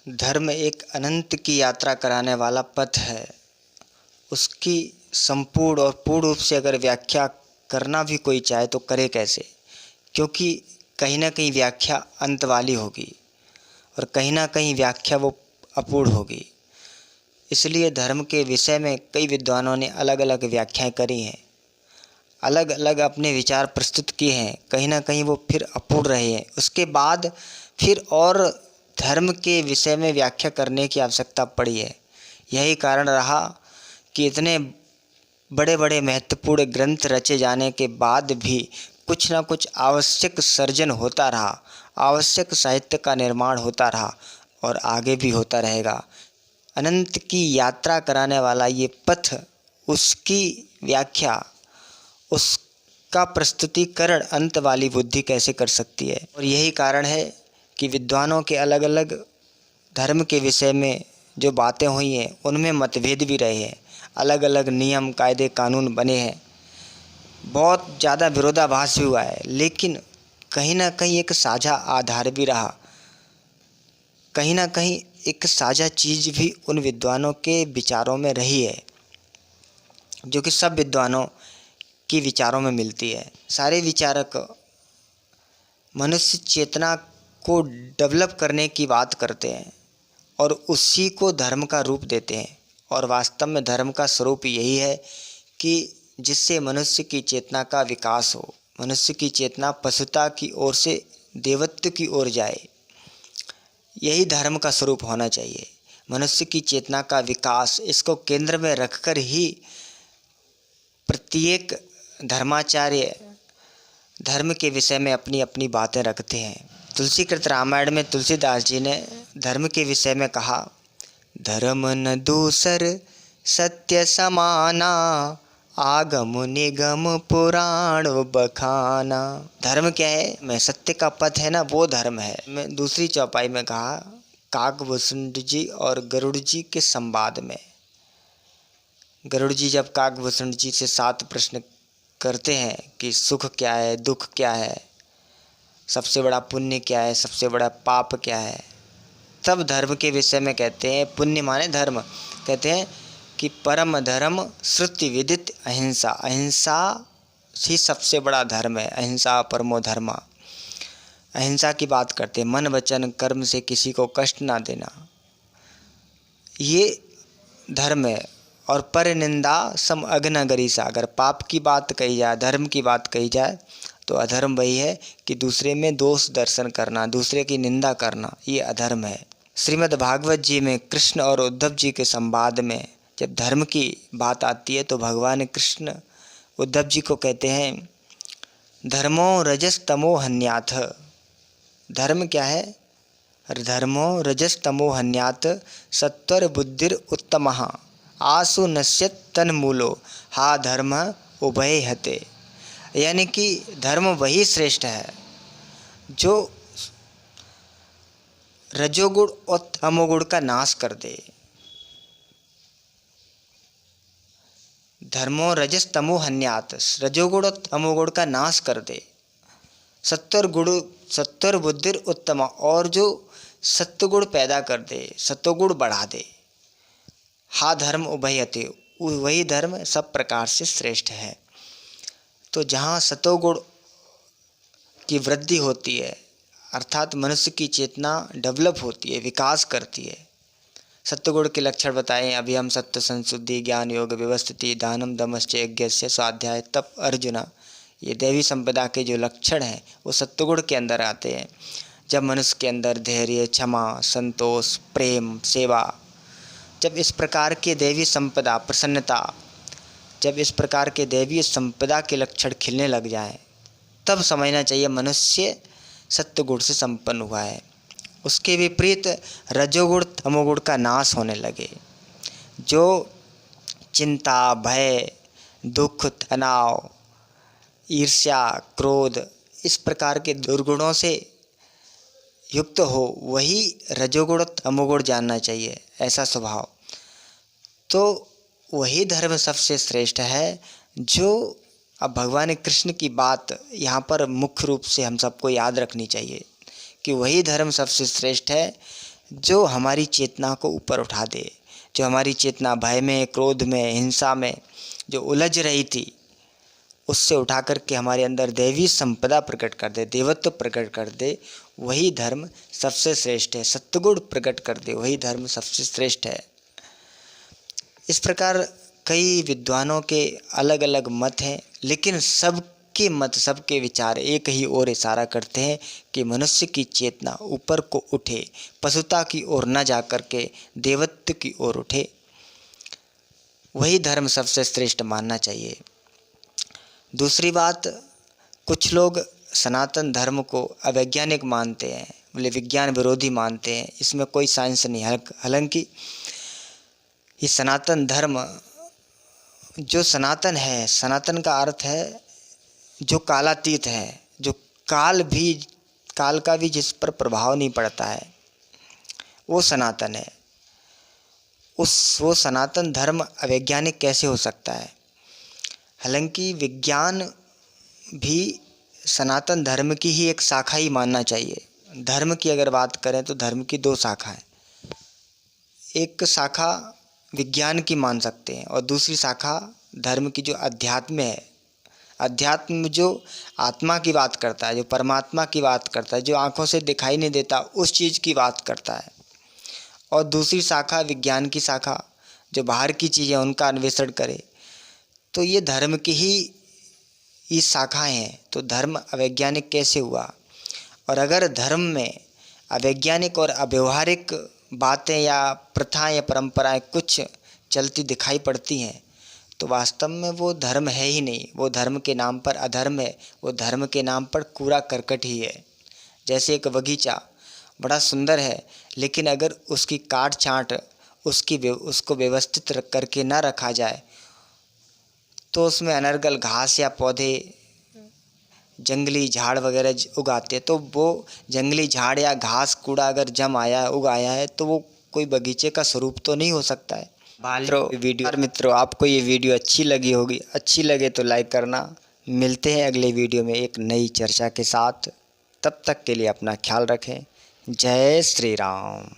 धर्म एक अनंत की यात्रा कराने वाला पथ है। उसकी संपूर्ण और पूर्ण रूप से अगर व्याख्या करना भी कोई चाहे तो करे कैसे, क्योंकि कहीं ना कहीं व्याख्या अंत वाली होगी और कहीं ना कहीं व्याख्या वो अपूर्ण होगी। इसलिए धर्म के विषय में कई विद्वानों ने अलग अलग व्याख्याएं करी हैं, अलग अलग अपने विचार प्रस्तुत किए हैं। कहीं ना कहीं वो फिर अपूर्ण रहे हैं। उसके बाद फिर और धर्म के विषय में व्याख्या करने की आवश्यकता पड़ी है। यही कारण रहा कि इतने बड़े बड़े महत्वपूर्ण ग्रंथ रचे जाने के बाद भी कुछ ना कुछ आवश्यक सर्जन होता रहा, आवश्यक साहित्य का निर्माण होता रहा और आगे भी होता रहेगा। अनंत की यात्रा कराने वाला ये पथ, उसकी व्याख्या, उसका प्रस्तुतिकरण अंत वाली बुद्धि कैसे कर सकती है। और यही कारण है कि विद्वानों के अलग अलग धर्म के विषय में जो बातें हुई हैं उनमें मतभेद भी रहे हैं, अलग अलग नियम कायदे कानून बने हैं, बहुत ज़्यादा विरोधाभास भी हुआ है, लेकिन कहीं ना कहीं एक साझा आधार भी रहा, कहीं ना कहीं एक साझा चीज़ भी उन विद्वानों के विचारों में रही है, जो कि सब विद्वानों की विचारों में मिलती है। सारे विचारक मनुष्य चेतना को डेवलप करने की बात करते हैं और उसी को धर्म का रूप देते हैं। और वास्तव में धर्म का स्वरूप यही है कि जिससे मनुष्य की चेतना का विकास हो, मनुष्य की चेतना पशुता की ओर से देवत्व की ओर जाए। यही धर्म का स्वरूप होना चाहिए, मनुष्य की चेतना का विकास। इसको केंद्र में रखकर ही प्रत्येक धर्माचार्य धर्म के विषय में अपनी अपनी बातें रखते हैं। तुलसीकृत रामायण में तुलसीदास जी ने धर्म के विषय में कहा, धर्म न दूसर सत्य समाना, आगम निगम पुराण बखाना। धर्म क्या है? मैं सत्य का पथ है ना, वो धर्म है। मैं दूसरी चौपाई में कहा, काकभूषुंड जी और गरुड़ जी के संवाद में, गरुड़ जी जब काकभूषुंड जी से 7 प्रश्न करते हैं कि सुख क्या है, दुख क्या है, सबसे बड़ा पुण्य क्या है, सबसे बड़ा पाप क्या है, तब धर्म के विषय में कहते हैं, पुण्य माने धर्म, कहते हैं कि परम धर्म श्रुति विदित अहिंसा। अहिंसा ही सबसे बड़ा धर्म है, अहिंसा परमो धर्मा। अहिंसा की बात करते हैं, मन वचन कर्म से किसी को कष्ट ना देना, ये धर्म है। और पर निंदा सम अग्नगरीसा। अगर पाप की बात कही जाए, धर्म की बात कही जाए, तो अधर्म वही है कि दूसरे में दोष दर्शन करना, दूसरे की निंदा करना, ये अधर्म है। श्रीमद् भागवत जी में कृष्ण और उद्धव जी के संवाद में जब धर्म की बात आती है तो भगवान कृष्ण उद्धव जी को कहते हैं, धर्मो रजस तमो हन्याथ। धर्म क्या है? धर्मो रजस तमो हन्यात, सत्वर बुद्धिर उत्तमः, आसु नश्यत तन्मूलो, हा धर्म उभय हते। यानी कि धर्म वही श्रेष्ठ है जो रजोगुण और तमोगुण का नाश कर दे। धर्मो रजस तमो हन्यात, रजोगुण और तमोगुण का नाश कर दे। सत्वर बुद्धिर उत्तम, और जो सत्वगुण पैदा कर दे, सत्वगुण बढ़ा दे। हा धर्म उभयते, वही धर्म सब प्रकार से श्रेष्ठ है। तो जहाँ सत्वगुण की वृद्धि होती है, अर्थात मनुष्य की चेतना डेवलप होती है, विकास करती है। सत्वगुण के लक्षण बताएं अभी हम, सत्व संशुद्धि, ज्ञान योग व्यवस्थिति, दानम दमश्च यज्ञस्य स्वाध्याय तप अर्जुना। ये देवी संपदा के जो लक्षण हैं वो सत्वगुण के अंदर आते हैं। जब मनुष्य के अंदर धैर्य, क्षमा, संतोष, प्रेम, सेवा, जब इस प्रकार के देवी संपदा, प्रसन्नता, जब इस प्रकार के देवी संपदा के लक्षण खिलने लग जाएं, तब समझना चाहिए मनुष्य सत्वगुण से संपन्न हुआ है। उसके विपरीत रजोगुण तमोगुण का नाश होने लगे, जो चिंता, भय, दुख, तनाव, ईर्ष्या, क्रोध, इस प्रकार के दुर्गुणों से युक्त हो, वही रजोगुण तमोगुण जानना चाहिए, ऐसा स्वभाव। तो वही धर्म सबसे श्रेष्ठ है। जो अब भगवान कृष्ण की बात यहाँ पर मुख्य रूप से हम सबको याद रखनी चाहिए कि वही धर्म सबसे श्रेष्ठ है जो हमारी चेतना को ऊपर उठा दे, जो हमारी चेतना भय में, क्रोध में, हिंसा में जो उलझ रही थी, उससे उठा कर के हमारे अंदर दैवी संपदा प्रकट कर दे, देवत्व प्रकट कर दे, वही धर्म सबसे श्रेष्ठ है। सत्गुण प्रकट कर दे, वही धर्म सबसे श्रेष्ठ है। इस प्रकार कई विद्वानों के अलग अलग मत हैं, लेकिन सबके मत, सबके विचार एक ही ओर इशारा करते हैं कि मनुष्य की चेतना ऊपर को उठे, पशुता की ओर न जा कर के देवत्व की ओर उठे, वही धर्म सबसे श्रेष्ठ मानना चाहिए। दूसरी बात, कुछ लोग सनातन धर्म को अवैज्ञानिक मानते हैं, बोले विज्ञान विरोधी मानते हैं, इसमें कोई साइंस नहीं। हालांकि ये सनातन धर्म जो सनातन है, सनातन का अर्थ है जो कालातीत है, जो काल का भी जिस पर प्रभाव नहीं पड़ता है, वो सनातन है। वो सनातन धर्म अवैज्ञानिक कैसे हो सकता है? हालांकि विज्ञान भी सनातन धर्म की ही एक शाखा ही मानना चाहिए। धर्म की अगर बात करें तो धर्म की दो शाखा है, एक शाखा विज्ञान की मान सकते हैं और दूसरी शाखा धर्म की जो अध्यात्म है। अध्यात्म जो आत्मा की बात करता है, जो परमात्मा की बात करता है, जो आँखों से दिखाई नहीं देता, उस चीज़ की बात करता है। और दूसरी शाखा विज्ञान की शाखा जो बाहर की चीज़ें उनका अन्वेषण करे। तो ये धर्म की ही शाखाएँ हैं। तो धर्म अवैज्ञानिक कैसे हुआ? और अगर धर्म में अवैज्ञानिक और अव्यवहारिक बातें या प्रथाएं या परंपराएं कुछ चलती दिखाई पड़ती हैं, तो वास्तव में वो धर्म है ही नहीं। वो धर्म के नाम पर अधर्म है, वो धर्म के नाम पर कूड़ा करकट ही है। जैसे एक बगीचा बड़ा सुंदर है, लेकिन अगर उसकी काट छाँट उसको व्यवस्थित करके ना रखा जाए, तो उसमें अनर्गल घास या पौधे, जंगली झाड़ वगैरह उगाते हैं, तो वो जंगली झाड़ या घास कूड़ा अगर उग आया है, तो वो कोई बगीचे का स्वरूप तो नहीं हो सकता है। मित्रों, आपको ये वीडियो अच्छी लगी होगी। अच्छी लगे तो लाइक करना। मिलते हैं अगले वीडियो में एक नई चर्चा के साथ। तब तक के लिए अपना ख्याल रखें। जय श्री राम।